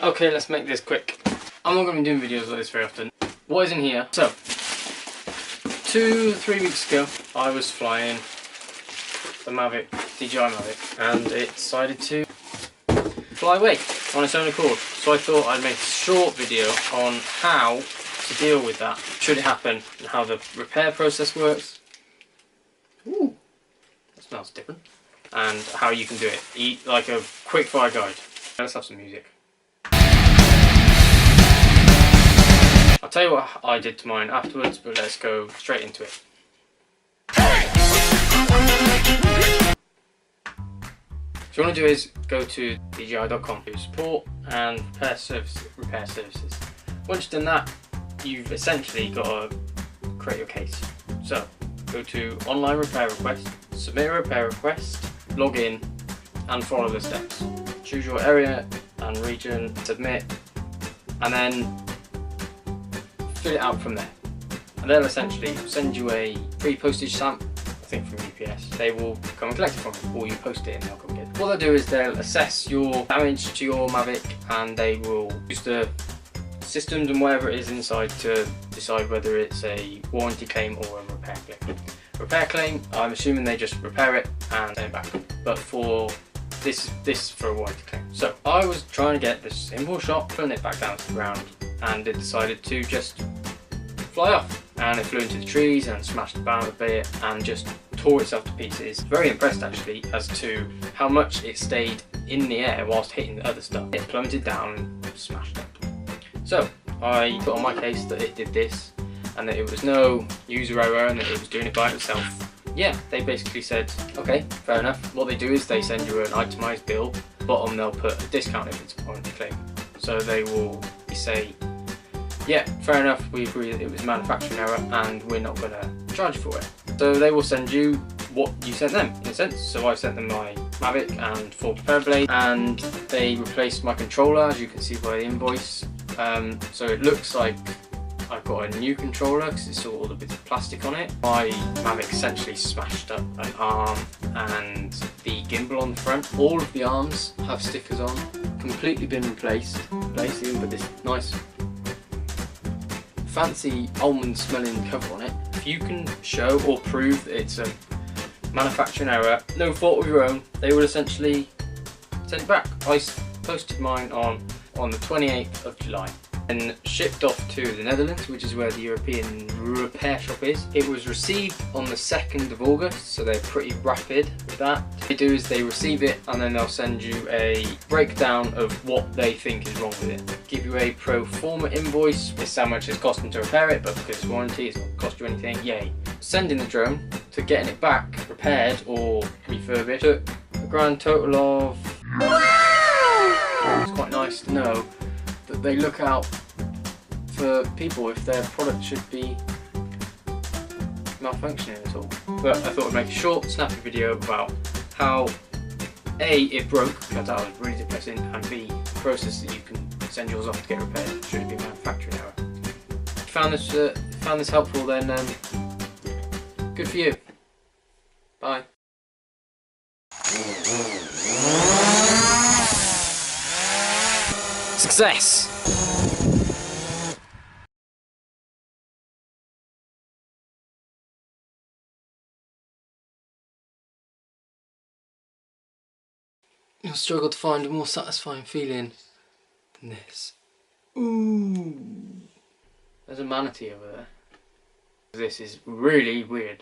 Okay, let's make this quick. I'm not going to be doing videos like this very often. What is in here? So, 2-3 weeks ago, I was flying the Mavic, DJI Mavic, and it decided to fly away on its own accord. So I thought I'd make a short video on how to deal with that, should it happen, and how the repair process works. Ooh, that smells different. And how you can do it. Eat like a quick fire guide. Let's have some music. I'll tell you what I did to mine afterwards, but let's go straight into it. So what you want to do is go to DJI.com, do support and repair services. Once you've done that, you've essentially got to create your case. So go to online repair request, submit a repair request, log in and follow the steps. Choose your area and region, submit, and then fill it out from there. And they'll essentially send you a free postage stamp, I think from UPS. They will come and collect it from you, or you post it and they'll come get it. What they'll do is they'll assess your damage to your Mavic and they will use the systems and whatever it is inside to decide whether it's a warranty claim or a repair claim. Repair claim, I'm assuming they just repair it and send it back. But for this for a warranty claim. So I was trying to get this simple shot, putting it back down to the ground, and it decided to just fly off. And it flew into the trees and smashed about a bit and just tore itself to pieces. Very impressed actually as to how much it stayed in the air whilst hitting the other stuff. It plummeted down and smashed up. So I put on my case that it did this and that it was no user error and that it was doing it by itself. Yeah, they basically said, okay, fair enough. What they do is they send you an itemised bill. Bottom they'll put a discount if it's a warranty claim. So they will say, yeah, fair enough, we agree that it was a manufacturing error and we're not going to charge you for it. So they will send you what you sent them, in a sense. So I sent them my Mavic and 4 repair blades, and they replaced my controller, as you can see by the invoice. So it looks like I've got a new controller because it's all the bits of plastic on it. My Mavic essentially smashed up an arm and the gimbal on the front. All of the arms have stickers on, completely been replaced, replacing with this nice fancy almond smelling cover on it. If you can show or prove that it's a manufacturing error, no fault of your own, they will essentially send it back. I posted mine on the 28th of July and shipped off to the Netherlands, which is where the European repair shop is. It was received on the 2nd of August, so they're pretty rapid with that. What they do is they receive it and then they'll send you a breakdown of what they think is wrong with it. Give you a pro forma invoice. This is how much it's costing to repair it, but because it's warranty, it's not cost you anything. Yay. Sending the drone to getting it back repaired or refurbished took a grand total of... It's quite nice to know that they look out for people if their product should be malfunctioning at all. But I thought I'd make a short, snappy video about how A, it broke, because that was really depressing, and B, the process that you can send yours off to get repaired should it be a manufacturing error. If you found this helpful, then good for you. Bye. Success! You'll struggle to find a more satisfying feeling than this. Ooh! There's a manatee over there. This is really weird.